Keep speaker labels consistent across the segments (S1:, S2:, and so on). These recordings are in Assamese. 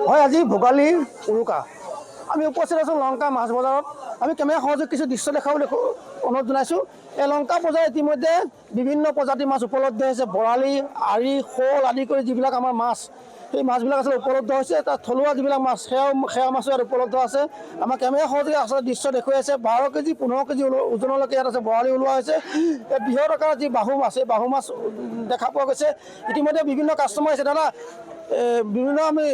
S1: হয়, আজি ভোগালী উৰুকা আমি উপস্থিত আছোঁ লংকা মাছ বজাৰত। আমি কেমেৰা সহযোগ কিছু দৃশ্য দেখাবলৈ অনুৰোধ জনাইছোঁ। এই লংকা বজাৰত ইতিমধ্যে বিভিন্ন প্ৰজাতিৰ মাছ উপলব্ধ হৈছে। বৰালি, আৰি, শ'ল আদি কৰি যিবিলাক আমাৰ মাছ, সেই মাছবিলাক আচলতে উপলব্ধ হৈছে। তাত থলুৱা যিবিলাক মাছ সেয়া মাছো ইয়াত উপলব্ধ আছে। আমাৰ কেমেৰা সহযোগে আচলতে দৃশ্য দেখুৱাই আছে। 12 কেজি 15 কেজি ওজনলৈকে ইয়াত আছে বৰালি ওলোৱা হৈছে। এই বৃহৎ আকাৰৰ যি বাহু মাছ, এই বাহু মাছ দেখা পোৱা গৈছে। ইতিমধ্যে বিভিন্ন কাষ্টমাৰ আছে। দাদা, বিভিন্ন আমি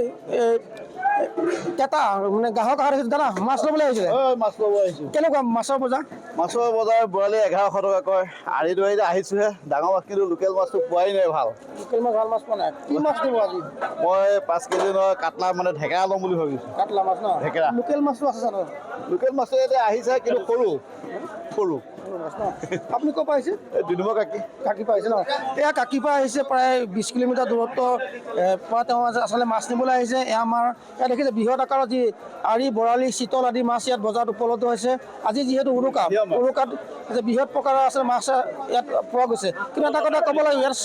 S1: কেঁটা মানে গ্ৰাহক অহা দেখিছোঁ। দাদা, মাছ ল'বলৈ আহিছিলে?
S2: মাছ ল'ব আহিছোঁ।
S1: কেনেকুৱা মাছৰ বজাৰ?
S2: মাছৰ বজাৰ বৰালি 1100 টকাকৈ। আৰি দুৱাৰিতে আহিছোঁহে। ডাঙৰ মাছ কিন্তু লোকেল মাছটো পোৱাই নাই ভাল।
S1: লোকেল মাছ ভাল মাছ পোৱা নাই। কি মাছ দিব আজি?
S2: মই 5 কেজি কাটলা মানে ঢেকেৰা ল'ম বুলি ভাবিছোঁ।
S1: কাটলা মাছ ন?
S2: ঢেকেৰা।
S1: লোকেল মাছো আছে জানো?
S2: লোকেল মাছটো এতিয়া আহিছে কিন্তু সৰু।
S1: আপুনি ক'ৰ পৰা আহিছে?
S2: এই দুডুমৰ কাকি।
S1: কাকি পৰা আহিছে ন? এয়া কাকিৰ পৰা আহিছে, প্ৰায় 20 কিলোমিটাৰ দূৰত্ব পৰা তেওঁ আচলতে মাছ নিবলৈ আহিছে। এয়া আমাৰ ইয়াত দেখিছে বৃহৎ আকাৰৰ যি আৰি, বৰালি, চিতল আদি মাছ ইয়াত বজাৰত উপলব্ধ হৈছে। আজি যিহেতু উৰুকাত বৃহৎ প্ৰকাৰৰ আছে মাছ ইয়াত পোৱা গৈছে। কিন্তু এটা কথা ক'ব লাগে, ইয়াত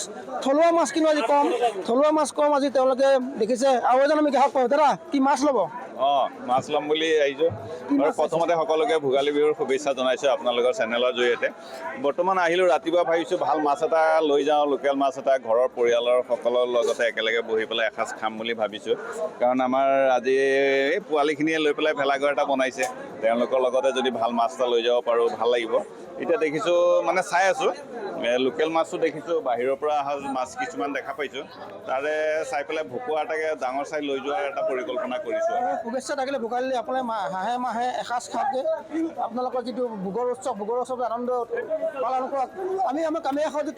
S1: থলুৱা মাছ কিন্তু আজি কম। থলুৱা মাছ কম আজি তেওঁলোকে দেখিছে। আৰু এজন আমি গ্ৰাহক পাওঁ। দাদা, কি মাছ ল'ব?
S3: মাছ ল'ম বুলি আহিছোঁ। আৰু প্ৰথমতে সকলোকে ভোগালী বিহুৰ শুভেচ্ছা জনাইছোঁ আপোনালোকৰ চেনেলৰ জৰিয়তে। বৰ্তমান আহিলোঁ, ৰাতিপুৱা ভাবিছোঁ ভাল মাছ এটা লৈ যাওঁ, লোকেল মাছ এটা ঘৰৰ পৰিয়ালৰ সকলৰ লগতে একেলগে বহি পেলাই এসাঁজ খাম বুলি ভাবিছোঁ। কাৰণ আমাৰ আজি এই পোৱালিখিনিয়ে লৈ পেলাই ভেলাঘৰ এটা বনাইছে। তেওঁলোকৰ লগতে যদি ভাল মাছ এটা লৈ যাব পাৰোঁ ভাল লাগিব। এতিয়া দেখিছোঁ মানে চাই আছোঁ, লোকেল মাছো দেখিছোঁ, বাহিৰৰ পৰা অহা মাছ কিছুমান দেখা পাইছোঁ। তাৰে চাই পেলাই ভকুৱা এটাকে ডাঙৰ চাই লৈ যোৱাৰ এটা পৰিকল্পনা কৰিছোঁ।
S1: শুভেচ্ছা থাকিলে ভোগালী আপোনাৰ হাঁহে মাহে এসাঁজ খাওঁতে আপোনালোকৰ যিটো ভোগৰ উৎসৱ আনন্দ পালন কৰক। আমি আমাৰ কামে সহযোগ